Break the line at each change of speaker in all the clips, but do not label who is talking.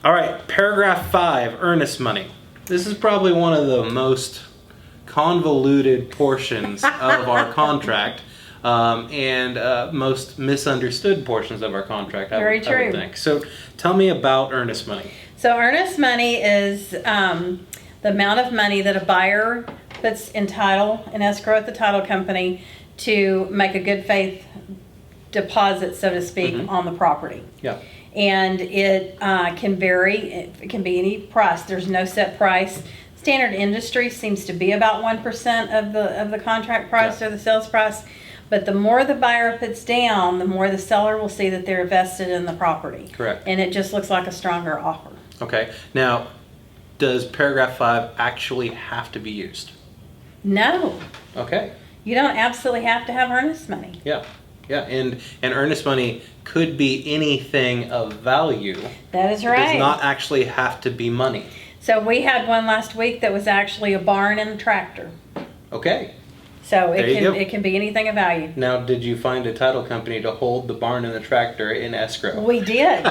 All right, paragraph 5, earnest money. This is probably one of the most convoluted portions of our contract and most misunderstood portions of our contract, I would think. So tell me about earnest money.
So earnest money is the amount of money that a buyer puts in escrow at the title company to make a good faith deposit, so to speak, on the property.
Yeah.
And it can vary. It can be any price. There's no set price. Standard industry seems to be about 1% of the contract price or the sales price. But the more the buyer puts down, the more the seller will see that they're vested in the property.
Correct.
And it just looks like a stronger offer.
Okay. Now, does paragraph 5 actually have to be used?
No.
Okay.
You don't absolutely have to have earnest money.
Yeah. Yeah, and earnest money could be anything of value.
That is right.
It does not actually have to be money.
So we had one last week that was actually a barn and a tractor.
Okay.
So it can be anything of value.
Now, did you find a title company to hold the barn and the tractor in escrow?
We did.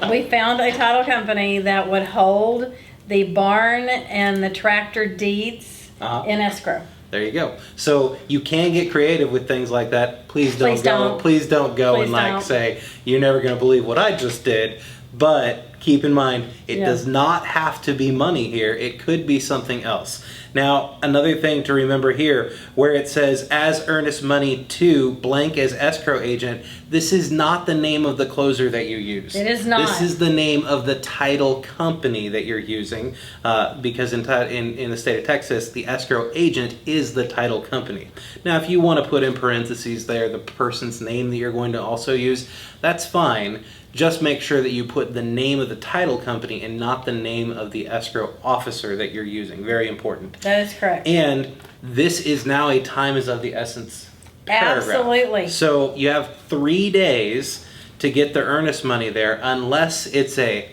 We found a title company that would hold the barn and the tractor deeds in escrow.
There you go. So you can get creative with things like that. Please don't go say, you're never going to believe what I just did. But keep in mind, it does not have to be money here. It could be something else. Now, another thing to remember here, where it says as earnest money to blank as escrow agent, this is not the name of the closer that you use.
It is not.
This is the name of the title company that you're using, because in the state of Texas, the escrow agent is the title company. Now, if you want to put in parentheses there the person's name that you're going to also use, that's fine. Just make sure that you put the name of the title company and not the name of the escrow officer that you're using. Very important.
That is correct.
And this is now a time is of the essence paragraph.
Absolutely.
So you have 3 days to get the earnest money there, unless it's a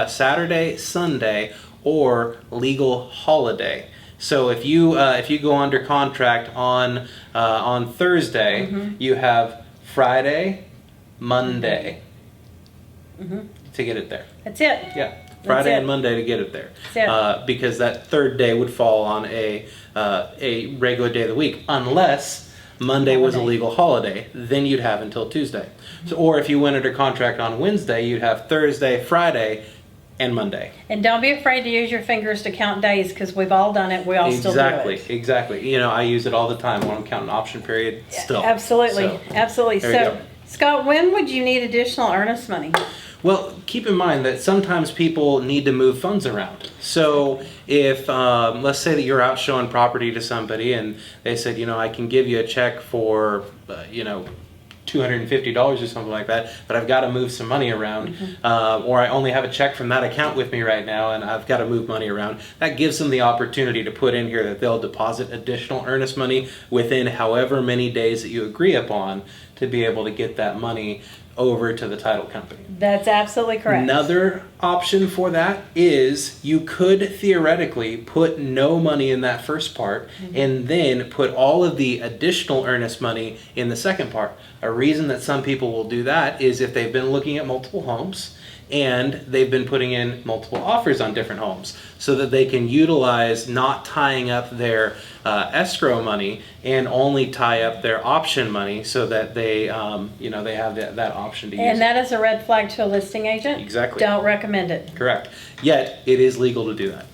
Saturday, Sunday, or legal holiday. So if you go under contract on Thursday, you have Friday, Monday. To get it there.
That's it.
Yeah, Friday and Monday to get it there.
That's it.
Because that third day would fall on a regular day of the week, unless Monday was a legal holiday. Then you'd have until Tuesday. So, or if you went under contract on Wednesday, you'd have Thursday, Friday, and Monday.
And don't be afraid to use your fingers to count days, because we've all done it. We all still do it.
Exactly. You know, I use it all the time when I'm counting option period. Still.
Absolutely. Absolutely.
There you go.
Scott, when would you need additional earnest money?
Well, keep in mind that sometimes people need to move funds around. So if, let's say that you're out showing property to somebody and they said, you know, I can give you a check for, $250 or something like that, but I've got to move some money around, or I only have a check from that account with me right now and I've got to move money around. That gives them the opportunity to put in here that they'll deposit additional earnest money within however many days that you agree upon to be able to get that money over to the title company.
That's absolutely correct.
Another option for that is you could theoretically put no money in that first part and then put all of the additional earnest money in the second part. A reason that some people will do that is if they've been looking at multiple homes and they've been putting in multiple offers on different homes, so that they can utilize not tying up their escrow money and only tie up their option money, so that they they have that option to use.
And that is a red flag to a listing agent.
Exactly.
Don't recommend it.
Correct. Yet it is legal to do that.